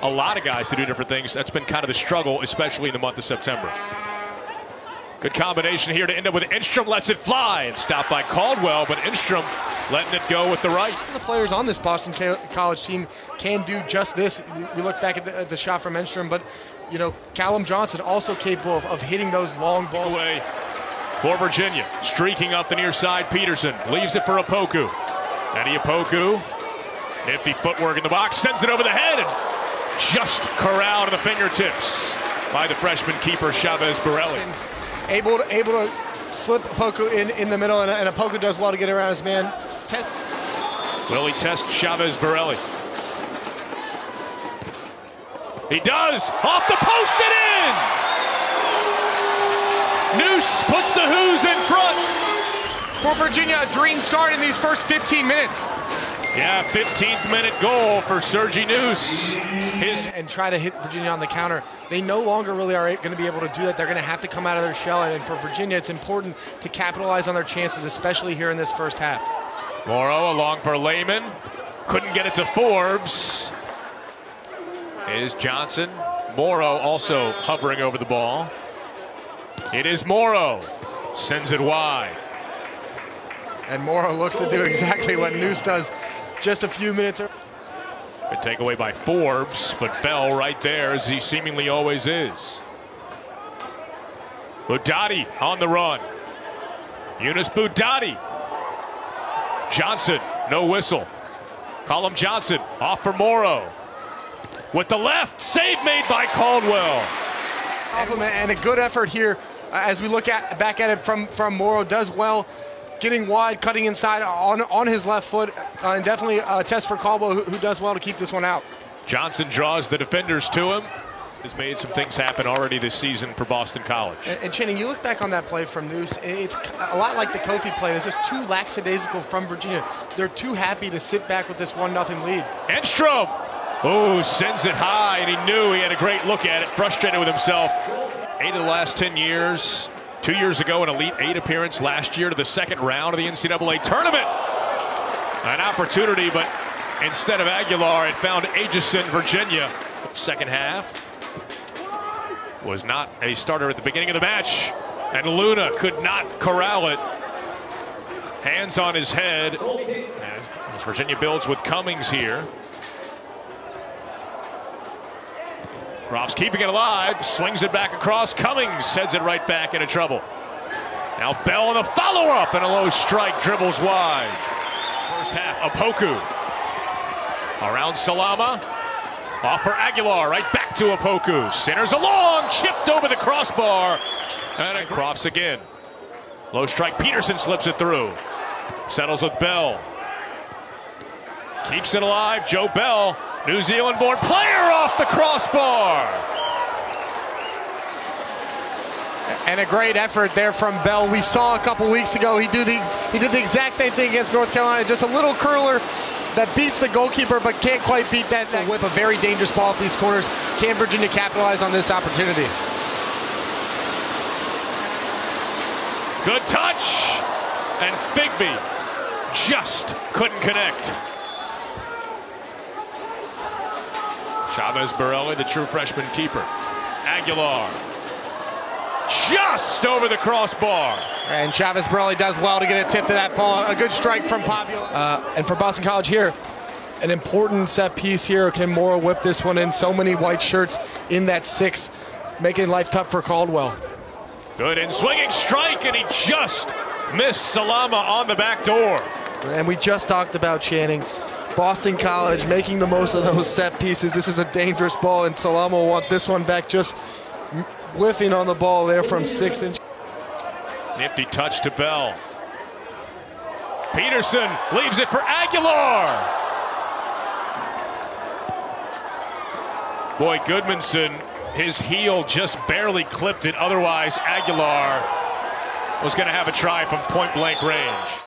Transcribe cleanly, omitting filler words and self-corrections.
a lot of guys to do different things. That's been kind of the struggle, especially in the month of September. Good combination here to end up with Enstrom, lets it fly, and stopped by Caldwell, but Enstrom letting it go with the right. The players on this Boston College team can do just this. We look back at the shot from Enstrom, but you know, Callum Johnson also capable of hitting those long balls. Away for Virginia, streaking up the near side. Peterson leaves it for Opoku. Eddie Opoku, nifty footwork in the box, sends it over the head, and just corralled to the fingertips by the freshman keeper Chavez Borelli. Able to slip Opoku in the middle, and Opoku does well to get around his man. Will he test Chavez Borelli? He does! Off the post and in! Noose puts the Hoos in front. For Virginia, a dream start in these first 15 minutes. Yeah, 15th minute goal for Sergi Noose. And try to hit Virginia on the counter. They no longer really are going to be able to do that. They're going to have to come out of their shell. And for Virginia, it's important to capitalize on their chances, especially here in this first half. Morrow along for Lehman. Couldn't get it to Forbes. Is Johnson. Morrow also hovering over the ball. It is Morrow. Sends it wide. And Morrow looks to do exactly what Noose does just a few minutes earlier. Good takeaway by Forbes, but Bell right there, as he seemingly always is. Budati on the run. Yunus Budati. Johnson, no whistle. Callum Johnson off for Morrow. With the left, save made by Caldwell. And a good effort here as we look back at it from Morrow. Does well getting wide, cutting inside on his left foot, and definitely a test for Caldwell, who does well to keep this one out. Johnson draws the defenders to him. Has made some things happen already this season for Boston College. And Channing, you look back on that play from Noose, it's a lot like the Kofi play. There's just too lackadaisical from Virginia. They're too happy to sit back with this 1-0 lead. Enstrom, oh, sends it high, and he knew he had a great look at it, frustrated with himself. 8 of the last 10 years. 2 years ago, an Elite 8 appearance last year to the second round of the NCAA tournament. An opportunity, but instead of Aguilar, it found Aitchison, Virginia. Second half was not a starter at the beginning of the match, and Luna could not corral it. Hands on his head as Virginia builds with Cummings here. Groff's keeping it alive, swings it back across. Cummings sends it right back into trouble. Now Bell on the follow-up, and a low strike dribbles wide. First half, Opoku. Around Salama. Off for Aguilar, right back to Opoku. Centers along, chipped over the crossbar. And Crofts again. Low strike, Peterson slips it through. Settles with Bell. Keeps it alive, Joe Bell. New Zealand-born player off the crossbar. And a great effort there from Bell. We saw a couple weeks ago he did the exact same thing against North Carolina. Just a little curler that beats the goalkeeper, but can't quite beat that whip. A very dangerous ball at these corners. Can Virginia capitalize on this opportunity? Good touch, and Bigby just couldn't connect. Chavez Borelli, the true freshman keeper. Aguilar, just over the crossbar. And Chavez Borelli does well to get a tip to that ball. A good strike from Pavio. And for Boston College here, an important set piece here. Can Morrow whip this one in? So many white shirts in that 6, making life tough for Caldwell. Good and swinging strike, and he just missed Salama on the back door. And we just talked about Channing. Boston College making the most of those set pieces. This is a dangerous ball, and Salama will want this one back, just whiffing on the ball there from 6 inches. Nifty touch to Bell. Peterson leaves it for Aguilar. Boy, Goodmanson, his heel just barely clipped it. Otherwise, Aguilar was going to have a try from point-blank range.